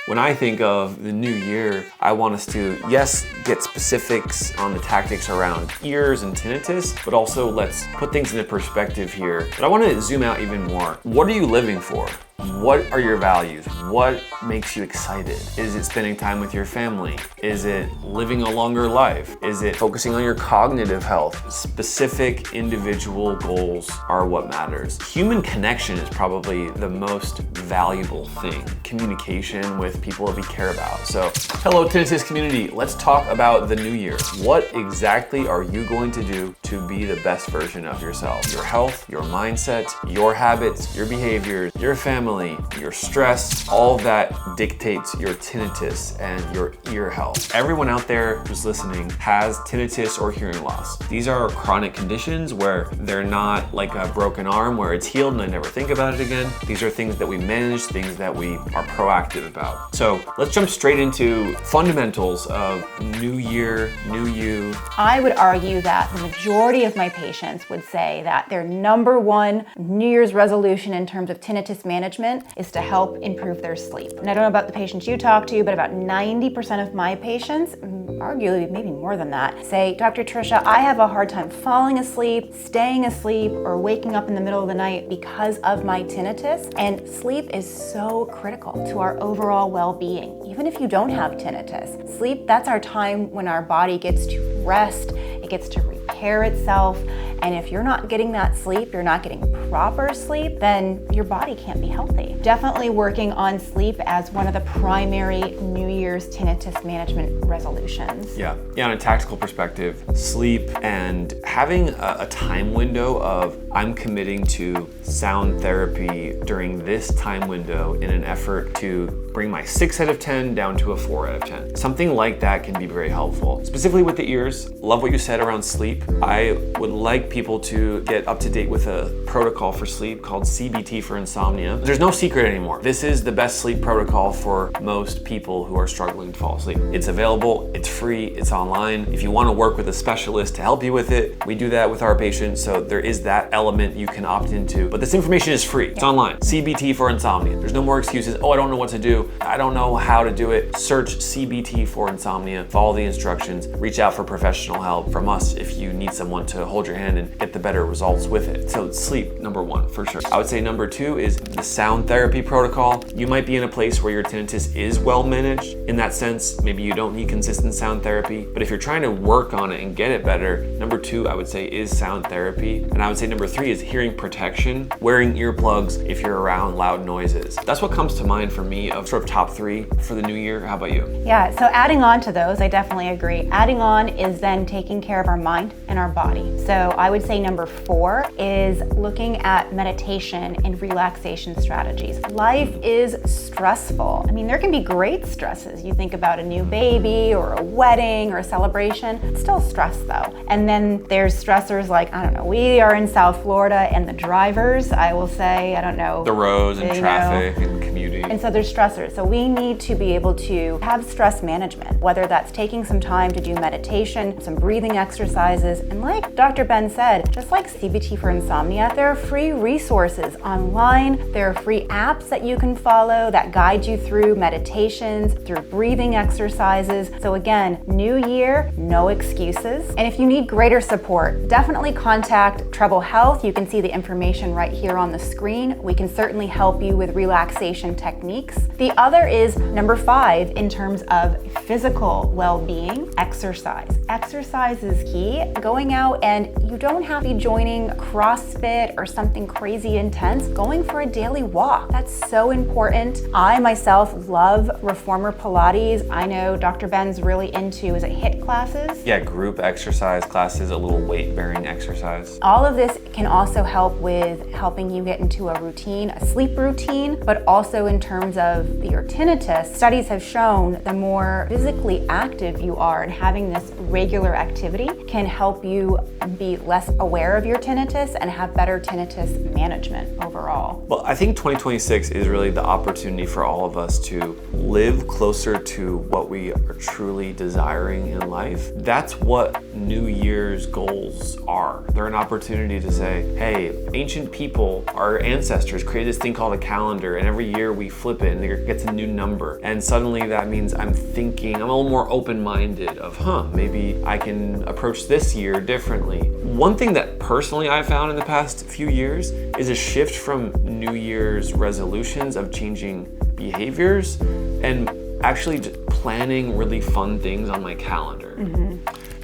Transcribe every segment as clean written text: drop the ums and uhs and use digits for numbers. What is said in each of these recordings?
When I think of the new year, I want us to, yes, get specifics on the tactics around ears and tinnitus, but also let's put things into perspective here. But I want to zoom out even more. What are you living for? What are your values? What makes you excited? Is it spending time with your family? Is it living a longer life? Is it focusing on your cognitive health? Specific individual goals are what matters. Human connection is probably the most valuable thing. Communication with people that we care about. So, hello tinnitus community, let's talk about the new year. What exactly are you going to do to be the best version of yourself? Your health, your mindset, your habits, your behaviors, your family, your stress, all of that dictates your tinnitus and your ear health. Everyone out there who's listening has tinnitus or hearing loss. These are chronic conditions where they're not like a broken arm where it's healed and I never think about it again. These are things that we manage, things that we are proactive about. So let's jump straight into fundamentals of new year, new you. I would argue that the majority of my patients would say that their number one New Year's resolution in terms of tinnitus management is to help improve their sleep. And I don't know about the patients you talk to, but about 90% of my patients, arguably maybe more than that, say, Dr. Tricia, I have a hard time falling asleep, staying asleep, or waking up in the middle of the night because of my tinnitus. And sleep is so critical to our overall well-being. Even if you don't have tinnitus, sleep, that's our time when our body gets to rest, it gets to repair itself. And if you're not getting that sleep, you're not getting proper sleep, then your body can't be healthy. Definitely working on sleep as one of the primary New Year's tinnitus management resolutions. Yeah, on a tactical perspective, sleep and having a time window of I'm committing to sound therapy during this time window in an effort to bring my 6 out of 10 down to a 4 out of 10. Something like that can be very helpful. Specifically with the ears, love what you said around sleep. I would like people to get up to date with a protocol for sleep called CBT for insomnia. There's no secret anymore. This is the best sleep protocol for most people who are struggling to fall asleep. It's available, it's free, it's online. If you want to work with a specialist to help you with it, we do that with our patients. So there is that element you can opt into. But this information is free. It's online. CBT for insomnia. There's no more excuses. Oh, I don't know what to do. I don't know how to do it. Search CBT for insomnia. Follow the instructions. Reach out for professional help from us if you need someone to hold your hand and get the better results with it. So sleep, number one, for sure. I would say number two is the sound therapy protocol. You might be in a place where your tinnitus is well managed. In that sense, maybe you don't need consistent sound therapy, but if you're trying to work on it and get it better, number two, I would say, is sound therapy. And I would say number three is hearing protection, wearing earplugs if you're around loud noises. That's what comes to mind for me of sort of top three for the new year. How about you? Yeah, so adding on to those, I definitely agree. Adding on is then taking care of our mind and our body. So I would say number four is looking at meditation and relaxation strategies. Life is stressful. I mean, there can be great stresses. You think about a new baby or a wedding or a celebration, it's still stress though. And then there's stressors like, I don't know, we are in South Florida and the drivers, I will say, I don't know. The roads and traffic and commuting. And so there's stressors. So we need to be able to have stress management, whether that's taking some time to do meditation, some breathing exercises, and like Dr. Ben said, just like CBT for insomnia, there are free resources online. There are free apps that you can follow that guide you through meditations, through breathing exercises. So again, new year, no excuses. And if you need greater support, definitely contact Treble Health. You can see the information right here on the screen. We can certainly help you with relaxation techniques. The other is number five in terms of physical well-being, exercise. Exercise is key. Going out, and you don't have to be joining CrossFit or something crazy intense. Going for a daily walk, that's so important. I myself love reformer Pilates. I know Dr. Ben's really into, is it HIIT classes? Yeah, group exercise classes, a little weight-bearing exercise. All of this can also help with helping you get into a routine, a sleep routine, but also in terms of your tinnitus. Studies have shown the more physically active you are and having this regular activity can help you be less aware of your tinnitus and have better tinnitus management overall. Well, Well, I think 2026 is really the opportunity for all of us to live closer to what we are truly desiring in life. That's what New Year's goals are. They're an opportunity to say, hey, ancient people, our ancestors created this thing called a calendar, and every year we flip it and it gets a new number. And suddenly that means I'm a little more open-minded of, maybe I can approach this year differently. One thing that personally I found in the past few years is a shift from New Year's resolutions of changing behaviors and actually just planning really fun things on my calendar.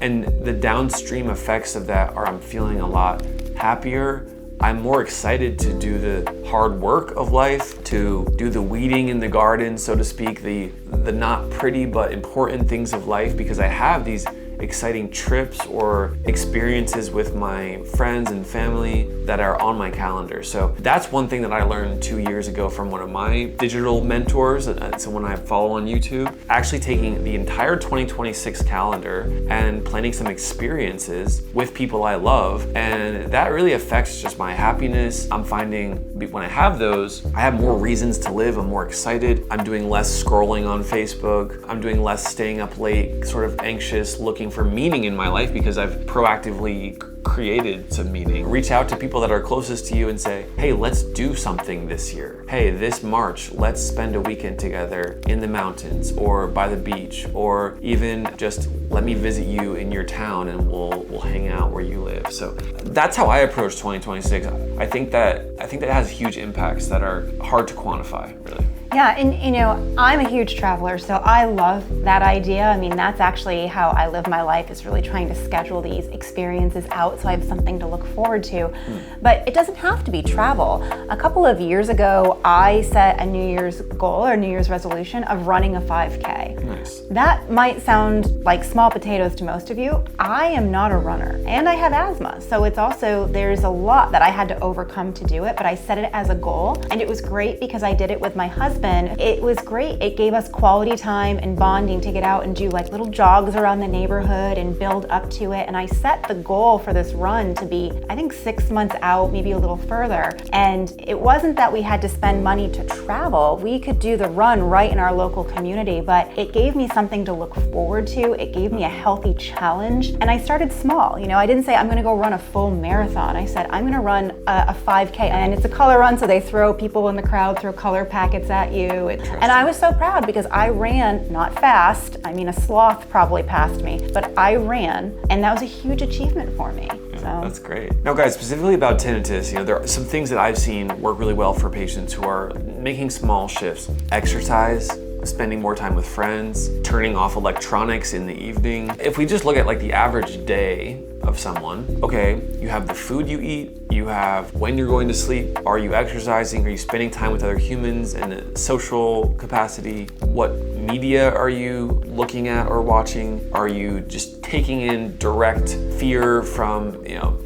And the downstream effects of that are I'm feeling a lot happier. I'm more excited to do the hard work of life, to do the weeding in the garden, so to speak, the not pretty but important things of life, because I have these exciting trips or experiences with my friends and family that are on my calendar. So that's one thing that I learned 2 years ago from one of my digital mentors, someone I follow on YouTube, actually taking the entire 2026 calendar and planning some experiences with people I love. And that really affects just my happiness. I'm finding when I have those, I have more reasons to live. I'm more excited. I'm doing less scrolling on Facebook. I'm doing less staying up late, sort of anxious, looking for meaning in my life because I've proactively created some meaning. Reach out to people that are closest to you and say, hey, let's do something this year. Hey, this March, let's spend a weekend together in the mountains or by the beach, or even just let me visit you in your town and we'll hang out where you live. So that's how I approach 2026. I think that has huge impacts that are hard to quantify, really. Yeah, and I'm a huge traveler, so I love that idea. I mean, that's actually how I live my life, is really trying to schedule these experiences out so I have something to look forward to. But it doesn't have to be travel. A couple of years ago, I set a New Year's goal or New Year's resolution of running a 5K. Nice. That might sound like small potatoes to most of you. I am not a runner, and I have asthma, so there's a lot that I had to overcome to do it, but I set it as a goal, and it was great because I did it with my husband. It was great. It gave us quality time and bonding to get out and do like little jogs around the neighborhood and build up to it. And I set the goal for this run to be, I think, 6 months out, maybe a little further. And it wasn't that we had to spend money to travel. We could do the run right in our local community, but it gave me something to look forward to. It gave me a healthy challenge. And I started small. I didn't say I'm going to go run a full marathon. I said I'm going to run a 5K, and it's a color run, so they throw people in the crowd, throw color packets at you. And I was so proud because I ran, not fast. I mean, a sloth probably passed me, but I ran, and that was a huge achievement for me. Yeah, that's great. Now, guys, specifically about tinnitus, there are some things that I've seen work really well for patients who are making small shifts. Exercise, spending more time with friends, turning off electronics in the evening. If we just look at like the average day of someone, okay, you have the food you eat, you have when you're going to sleep, are you exercising, are you spending time with other humans in a social capacity, what media are you looking at or watching, are you just taking in direct fear from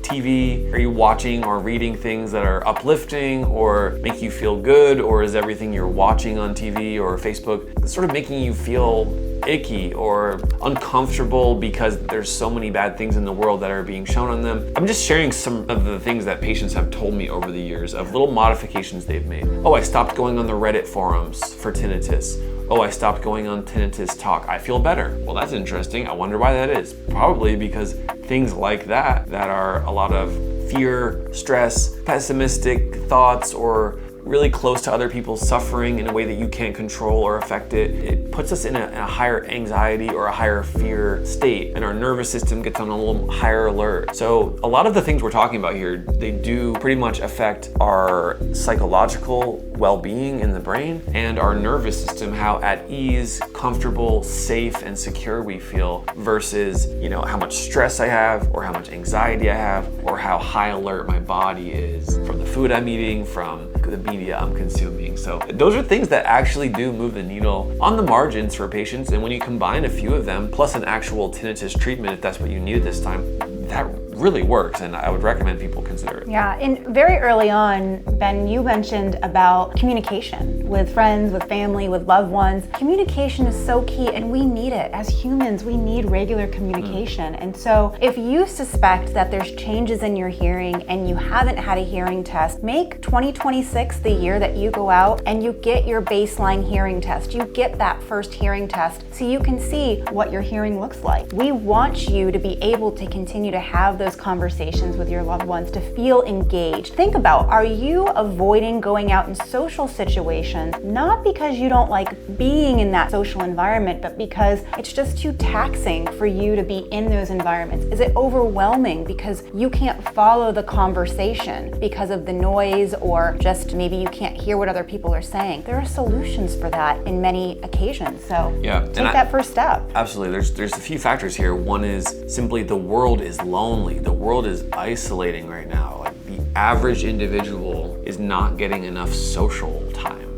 TV, are you watching or reading things that are uplifting or make you feel good, or is everything you're watching on TV or Facebook sort of making you feel icky or uncomfortable because there's so many bad things in the world that are being shown on them? I'm just sharing some of the things that patients have told me over the years of little modifications they've made. Oh, I stopped going on the Reddit forums for tinnitus. Oh, I stopped going on Tinnitus Talk. I feel better. Well, that's interesting. I wonder why that is. Probably because things like that are a lot of fear, stress, pessimistic thoughts, or really close to other people's suffering in a way that you can't control or affect it. It puts us in a higher anxiety or a higher fear state, and our nervous system gets on a little higher alert. So a lot of the things we're talking about here, they do pretty much affect our psychological well-being in the brain and our nervous system, how at ease, comfortable, safe, and secure we feel versus, how much stress I have or how much anxiety I have or how high alert my body is from the food I'm eating, from the media I'm consuming. So those are things that actually do move the needle on the margins for patients. And when you combine a few of them plus an actual tinnitus treatment, if that's what you need at this time, that really works, and I would recommend people consider it. Yeah, and very early on, Ben, you mentioned about communication with friends, with family, with loved ones. Communication is so key, and we need it. As humans, we need regular communication. And so if you suspect that there's changes in your hearing and you haven't had a hearing test, make 2026 the year that you go out and you get your baseline hearing test. You get that first hearing test so you can see what your hearing looks like. We want you to be able to continue to have those conversations with your loved ones, to feel engaged. Think about, are you avoiding going out in social situations, not because you don't like being in that social environment, but because it's just too taxing for you to be in those environments? Is it overwhelming because you can't follow the conversation because of the noise, or just maybe you can't hear what other people are saying? There are solutions for that in many occasions. So take that first step. Absolutely. There's a few factors here. One is simply the world is lonely. The world is isolating right now. Like, the average individual is not getting enough social time.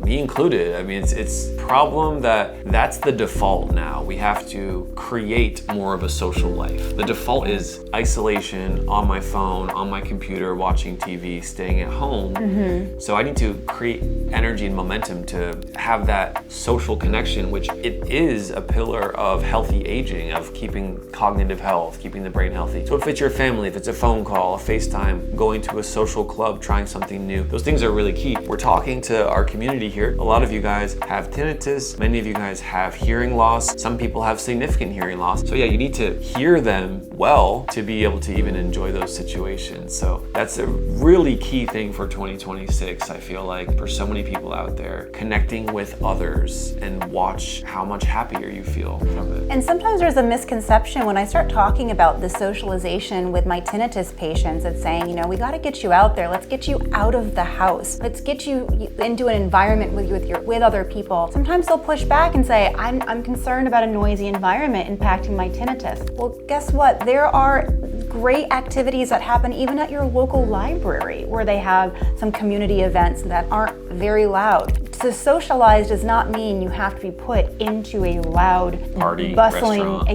Me included. I mean, it's a problem that's the default now. We have to create more of a social life. The default is isolation, on my phone, on my computer, watching TV, staying at home. So I need to create energy and momentum to have that social connection, which it is a pillar of healthy aging, of keeping cognitive health, keeping the brain healthy. So if it's your family, if it's a phone call, a FaceTime, going to a social club, trying something new, those things are really key. We're talking to our community here. A lot of you guys have tinnitus. Many of you guys have hearing loss. Some people have significant hearing loss. So yeah, you need to hear them well to be able to even enjoy those situations. So that's a really key thing for 2026. I feel like for so many people out there, connecting with others, and watch how much happier you feel from it. And sometimes there's a misconception when I start talking about the socialization with my tinnitus patients. It's saying, we got to get you out there. Let's get you out of the house. Let's get you into an environment with other people. Sometimes they'll push back and say, I'm concerned about a noisy environment impacting my tinnitus. Well, guess what? There are great activities that happen even at your local library, where they have some community events that aren't very loud. To socialize does not mean you have to be put into a loud, party, bustling, restaurant.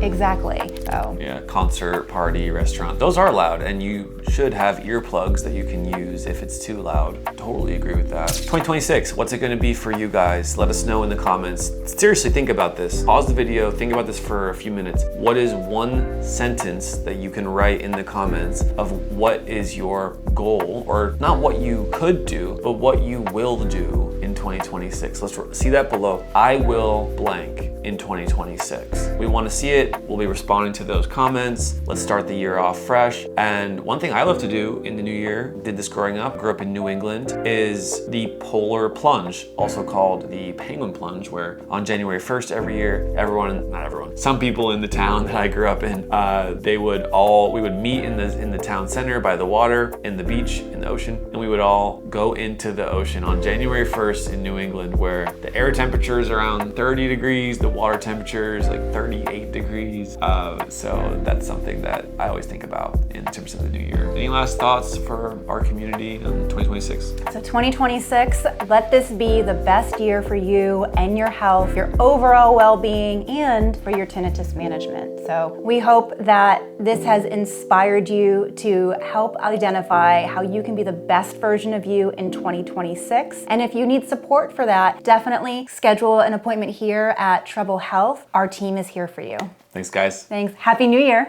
Exactly. So yeah, concert, party, restaurant. Those are loud, and you should have earplugs that you can use if it's too loud. Totally agree with that. 2026, what's it going to be for you guys? Let us know in the comments. Seriously, think about this. Pause the video, think about this for a few minutes. What is one sentence that you can write in the comments of what is your goal, or not what you could do, but what you will do in 2026? Let's see that below. I will blank in 2026. We want to see it. We'll be responding to those comments. Let's start the year off fresh. And one thing I love to do in the new year, did this growing up, grew up in New England, is the polar plunge, also called the penguin plunge, where on January 1st every year, not everyone, some people in the town that I grew up in, we would meet in the town center by the water, in the beach, in the ocean, and we would all go into the ocean on January 1st in New England, where the air temperature is around 30 degrees, the water temperature is like 38 degrees. So that's something that I always think about in terms of the new year. Any last thoughts for our community in 2026? So 2026, let this be the best year for you and your health, your overall well-being, and for your tinnitus management. So we hope that this has inspired you to help identify how you can be the best version of you in 2026. And if you need support for that, definitely schedule an appointment here at Treble Health. Our team is here for you. Thanks, guys. Thanks. Happy New Year.